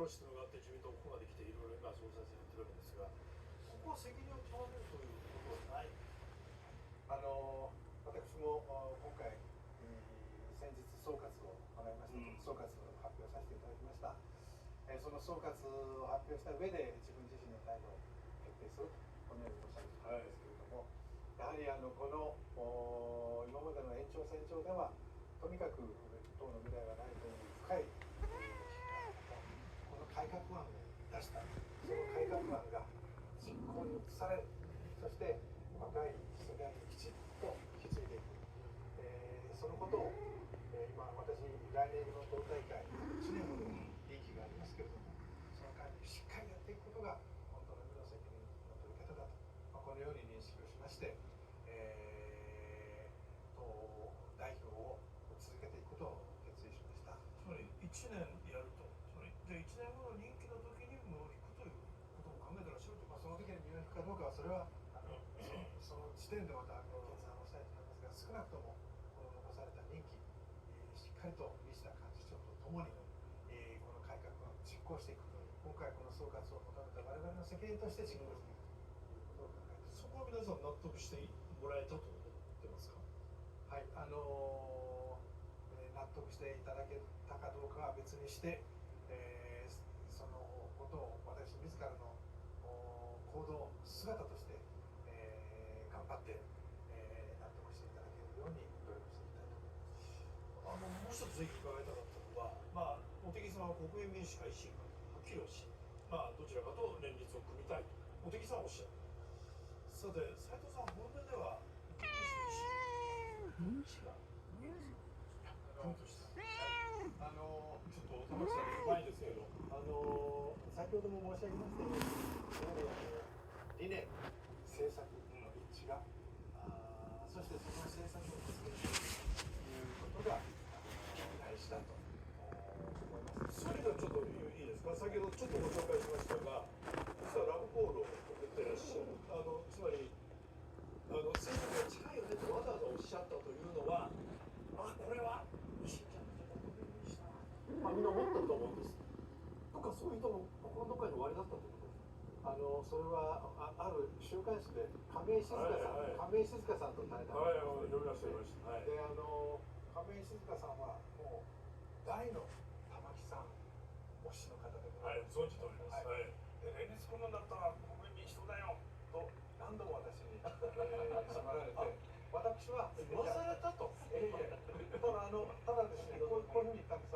しというのがあって自民党ここまで来ていろいろ今総裁選やってるわけですが、ここは責任を問われるということはない。私も今回、先日総括を行いました、総括を発表させていただきました。その総括を発表した上で自分自身の態度を決定するとこのように申し上げているんですけれども、やはりこの今までの延長線上ではとにかく党の未来はないという深いこの改革案を出した、その改革案が実行に移される、そして若い世代にきちっと引き継いでいく、そのことを、今私来年の党大会1年ほど任期がありますけれども、その間にしっかりやっていくことが本当の意味の責任の取り方だと、このように認識をしまして、党代表を続けていくことを決意しました。つまり1年やると、つまりじゃあ1年後の任期の時に身を引くということを考えてらっしゃるというか、その時に身を引くかどうかはそれはその時点でまた決断をしたいと思いますが、少なくともこの残された任期、しっかりと西田幹事長とともに、この改革を実行していくという、今回この総括を求めた我々の責任として実行していくということを考えています。そこは皆さん納得してもらえたと思ってますか？はい、納得していただけたかどうかは別にして、そのことを私自らの行動姿として、頑張って、納得していただけるように努力していきたいと思います。もう一つぜひ伺いたかったのは、茂木さんは国民民主か維新かはっきりおっしゃる、どちらかと連立を組みたいと茂木さんはおっしゃる。さて斉藤さん、本音ではどっちがいいですか？組としては。ちょっと玉木さんの前ですけど、先ほども申し上げましたように、やはり理念、政策の一致が、そしてその政策を実現するということが大事だと思います。そういうのはちょっといいですか？先ほどちょっとご紹介しましたが、実はラブコールを送ってらっしゃる。つまり政策が近いよねとわざわざおっしゃったというのは、これは維新じゃなくて国民民主だな、みんな思ってると思うんです。とかそういう人も心のどっかに終わりだったということです。それはある週刊誌で亀井静香さん、亀井静香さんと対談を読みました、読みました。で、亀井静香さんはもう大の玉木さん推しの方でございます。存じております。で、連立組むんだったら国民民主党だよと何度も私に迫られて、私は言わされたと。ただですね、こういうふうに言ったんです。